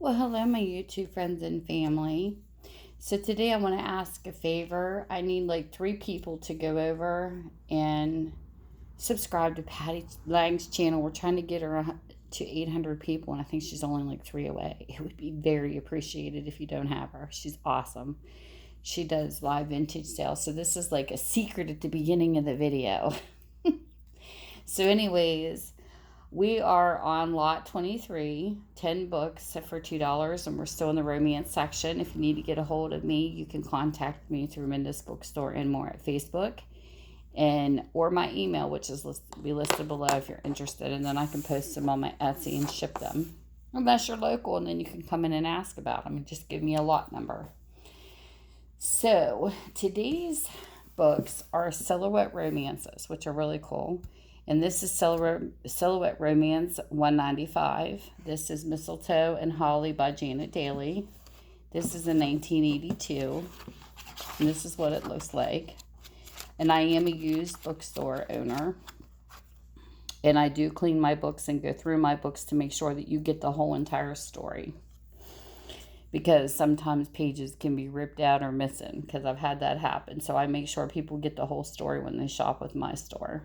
Well, hello, my YouTube friends and family. So today I want to ask a favor. I need like 3 people to go over and subscribe to Patti Lang's channel. We're trying to get her to 800 people, and I think she's only like 3 away. It would be very appreciated if you don't have her. She's awesome. She does live vintage sales. So this is like a secret at the beginning of the video. So anyways, we are on lot 23, 10 books for $2, and we're still in the romance section. If you need to get a hold of me, you can contact me through Minda's Bookstore and more at Facebook, or my email, which is be listed below if you're interested, and then I can post them on my Etsy and ship them. Unless you're local, and then you can come in and ask about them and just give me a lot number. So today's books are silhouette romances, which are really cool. And this is Silhouette Romance 195. This is Mistletoe and Holly by Janet Dailey. This is in 1982. And this is what it looks like. And I am a used bookstore owner. And I do clean my books and go through my books to make sure that you get the whole entire story. Because sometimes pages can be ripped out or missing, because I've had that happen. So I make sure people get the whole story when they shop with my store.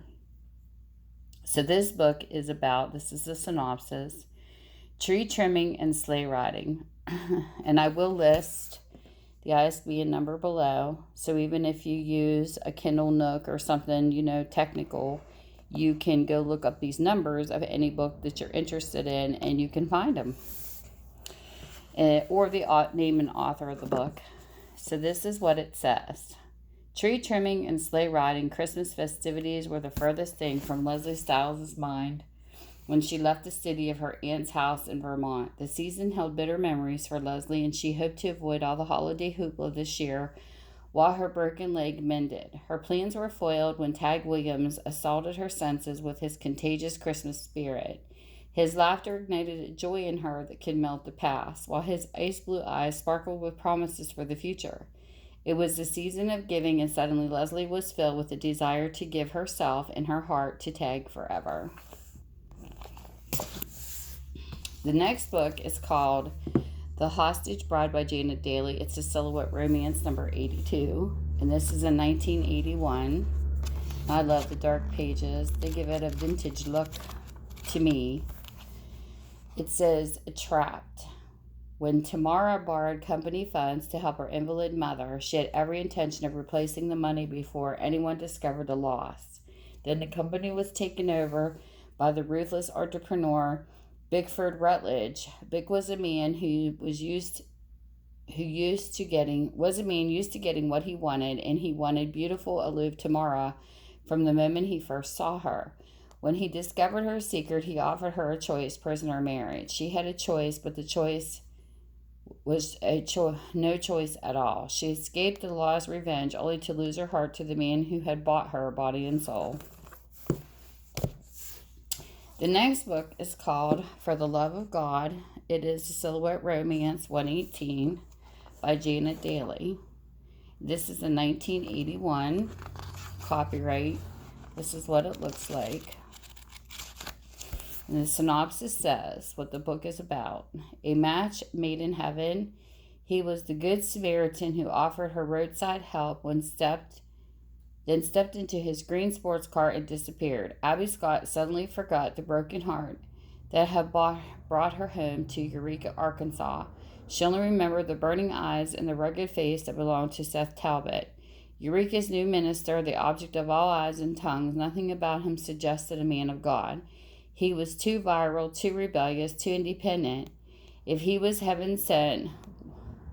So this book is about, this is the synopsis, tree trimming and sleigh riding. And I will list the ISBN number below. So even if you use a Kindle Nook or something, technical, you can go look up these numbers of any book that you're interested in, and you can find them. Or the name and author of the book. So this is what it says. Tree trimming and sleigh riding Christmas festivities were the furthest thing from Leslie Stiles' mind when she left the city of her aunt's house in Vermont. The season held bitter memories for Leslie, and she hoped to avoid all the holiday hoopla this year while her broken leg mended. Her plans were foiled when Tag Williams assaulted her senses with his contagious Christmas spirit. His laughter ignited a joy in her that could melt the past, while his ice-blue eyes sparkled with promises for the future. It was the season of giving, and suddenly Leslie was filled with a desire to give herself and her heart to Tag forever. The next book is called The Hostage Bride by Janet Dailey. It's a Silhouette Romance number 82, and this is in 1981. I love the dark pages. They give it a vintage look to me. It says, Trapped. When Tamara borrowed company funds to help her invalid mother, she had every intention of replacing the money before anyone discovered the loss. Then the company was taken over by the ruthless entrepreneur Bickford Rutledge. Bick was a man used to getting what he wanted, and he wanted beautiful, aloof Tamara from the moment he first saw her. When he discovered her secret, he offered her a choice, prison or marriage. She had a choice, but the choice was no choice at all. She escaped the law's revenge, only to lose her heart to the man who had bought her body and soul. The next book is called For the Love of God. It is a Silhouette Romance 118 by Janet Dailey. This is a 1981 copyright. This is what it looks like. And the synopsis says what the book is about. A match made in heaven. He was the good Samaritan who offered her roadside help then stepped into his green sports car and disappeared. Abby Scott suddenly forgot the broken heart that had brought her home to Eureka, Arkansas. She only remembered the burning eyes and the rugged face that belonged to Seth Talbot. Eureka's new minister, the object of all eyes and tongues, nothing about him suggested a man of God. He was too virile, too rebellious, too independent. If he was heaven sent,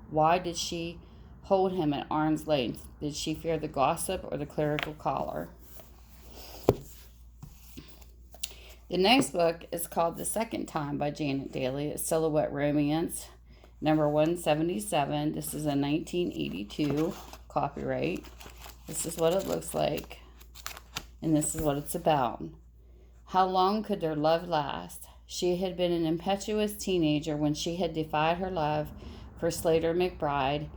why did she hold him at arm's length? Did she fear the gossip or the clerical collar? The next book is called The Second Time by Janet Dailey. It's Silhouette Romance, number 177. This is a 1982 copyright. This is what it looks like, and this is what it's about. How long could their love last? She had been an impetuous teenager when she had defied her love for Slater McBride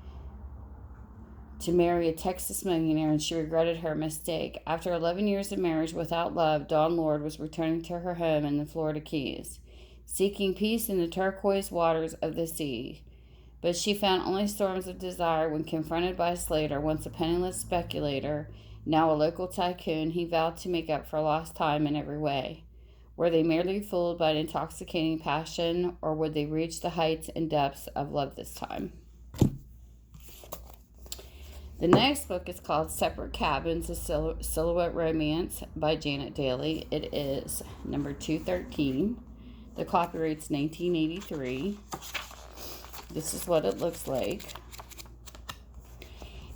to marry a Texas millionaire, and she regretted her mistake. After 11 years of marriage without love, Dawn Lord was returning to her home in the Florida Keys. seeking peace in the turquoise waters of the sea. But she found only storms of desire when confronted by Slater, once a penniless speculator, now a local tycoon. He vowed to make up for lost time in every way. Were they merely fooled by an intoxicating passion, or would they reach the heights and depths of love this time? The next book is called Separate Cabins, a Silhouette Romance by Janet Dailey. It is number 213. The copyright's 1983. This is what it looks like.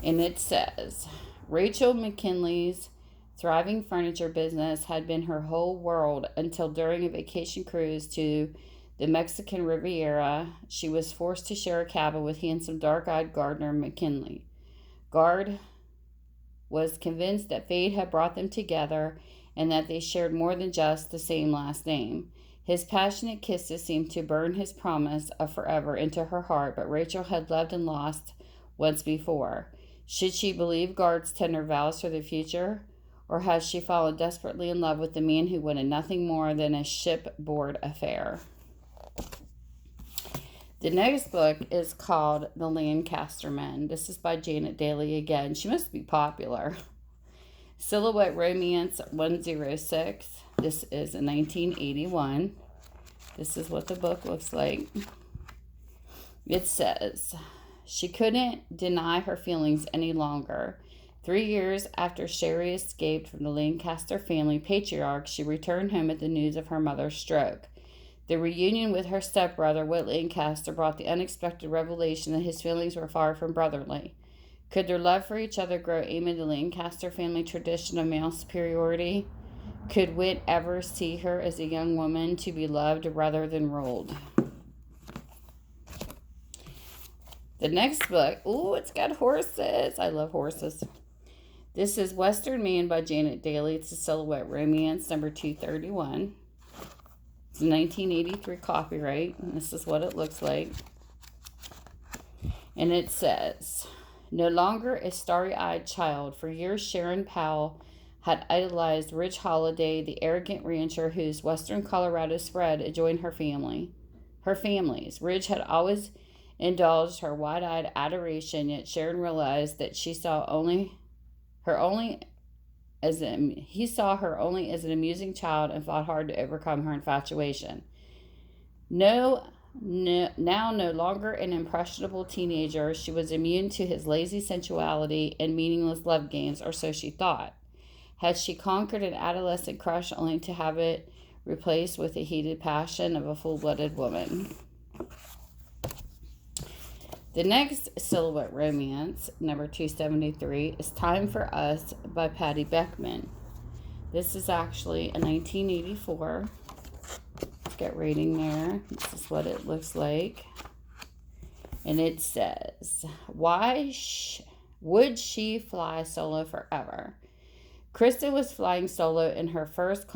And it says, Rachel McKinley's thriving furniture business had been her whole world until during a vacation cruise to the Mexican Riviera, she was forced to share a cabin with handsome dark-eyed gardener McKinley. Gard was convinced that fate had brought them together and that they shared more than just the same last name. His passionate kisses seemed to burn his promise of forever into her heart, but Rachel had loved and lost once before. Should she believe Gard's tender vows for the future? Or has she fallen desperately in love with the man who wanted nothing more than a shipboard affair? The next book is called The Lancaster Men. This is by Janet Dailey again. She must be popular. Silhouette Romance 106. This is a 1981. This is what the book looks like. It says, she couldn't deny her feelings any longer. 3 years after Sherry escaped from the Lancaster family patriarch, she returned home at the news of her mother's stroke. The reunion with her stepbrother, Whit Lancaster, brought the unexpected revelation that his feelings were far from brotherly. Could their love for each other grow amid the Lancaster family tradition of male superiority? Could Whit ever see her as a young woman to be loved rather than ruled? The next book, it's got horses. I love horses. This is Western Man by Janet Dailey. It's a Silhouette Romance, number 231. It's a 1983 copyright, and this is what it looks like. And it says, no longer a starry-eyed child, for years Sharon Powell had idolized Rich Holiday, the arrogant rancher whose western Colorado spread adjoined her family's. Ridge had always indulged her wide-eyed adoration, yet Sharon realized that he saw her only as an amusing child and fought hard to overcome her infatuation. Now no longer an impressionable teenager, she was immune to his lazy sensuality and meaningless love games, or so she thought. Had she conquered an adolescent crush only to have it replaced with the heated passion of a full-blooded woman? The next Silhouette Romance, number 273, is Time for Us by Patti Beckman. This is actually a 1984. Let's get rating there. This is what it looks like. And it says, would she fly solo forever? Kristen was flying solo in her first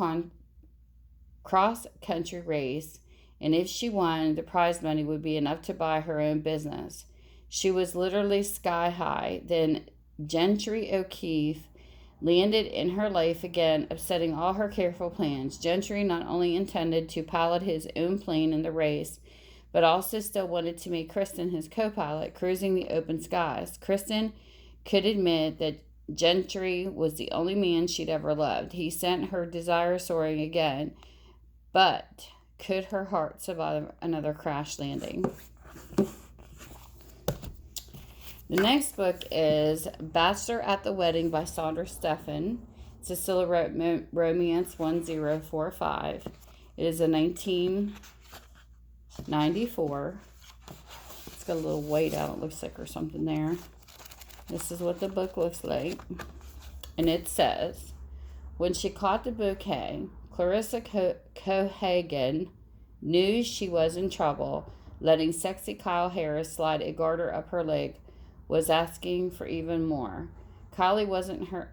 cross-country race, and if she won, the prize money would be enough to buy her own business. She was literally sky high. Then Gentry O'Keefe landed in her life again, upsetting all her careful plans. Gentry not only intended to pilot his own plane in the race, but also still wanted to make Kristen his co-pilot, cruising the open skies. Kristen could admit that Gentry was the only man she'd ever loved. He sent her desire soaring again, but could her heart survive another crash landing? The next book is Bachelor at the Wedding by Sandra Steffen. It's a Silhouette Romance 1045. It is a 1994. It's got a little weight out, it looks like, or something there. This is what the book looks like. And it says, when she caught the bouquet, Clarissa Cohagen knew she was in trouble. Letting sexy Kyle Harris slide a garter up her leg was asking for even more. Kyle wasn't her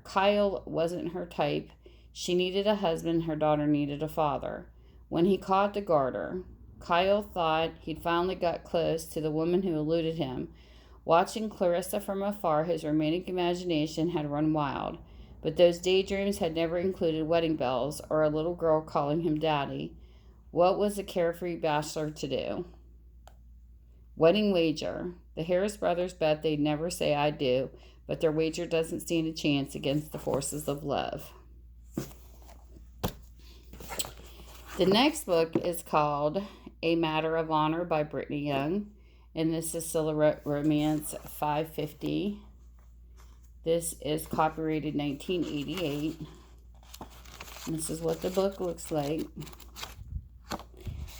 type. She needed a husband. Her daughter needed a father. When he caught the garter, Kyle thought he'd finally got close to the woman who eluded him. Watching Clarissa from afar, his romantic imagination had run wild. But those daydreams had never included wedding bells or a little girl calling him daddy. What was a carefree bachelor to do? Wedding wager. The Harris brothers bet they'd never say I do, but their wager doesn't stand a chance against the forces of love. The next book is called A Matter of Honor by Brittany Young, and this is still a romance 550. This is copyrighted 1988. This is what the book looks like.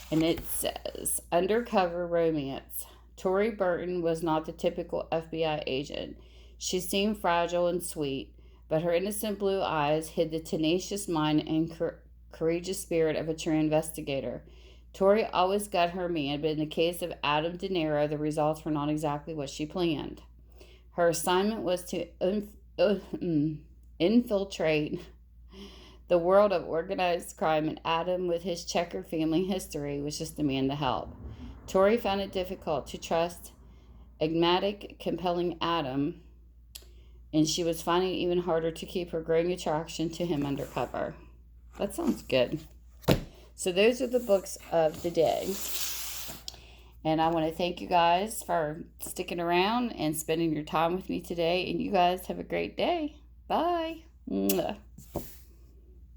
And it says, Undercover Romance. Tori Burton was not the typical FBI agent. She seemed fragile and sweet, but her innocent blue eyes hid the tenacious mind and courageous spirit of a true investigator. Tori always got her man, but in the case of Adam De Niro, the results were not exactly what she planned. Her assignment was to infiltrate the world of organized crime, and Adam, with his checkered family history, was just the man to help. Tori found it difficult to trust enigmatic, compelling Adam, and she was finding it even harder to keep her growing attraction to him undercover. That sounds good. So those are the books of the day. And I want to thank you guys for sticking around and spending your time with me today. And you guys have a great day. Bye. Mwah.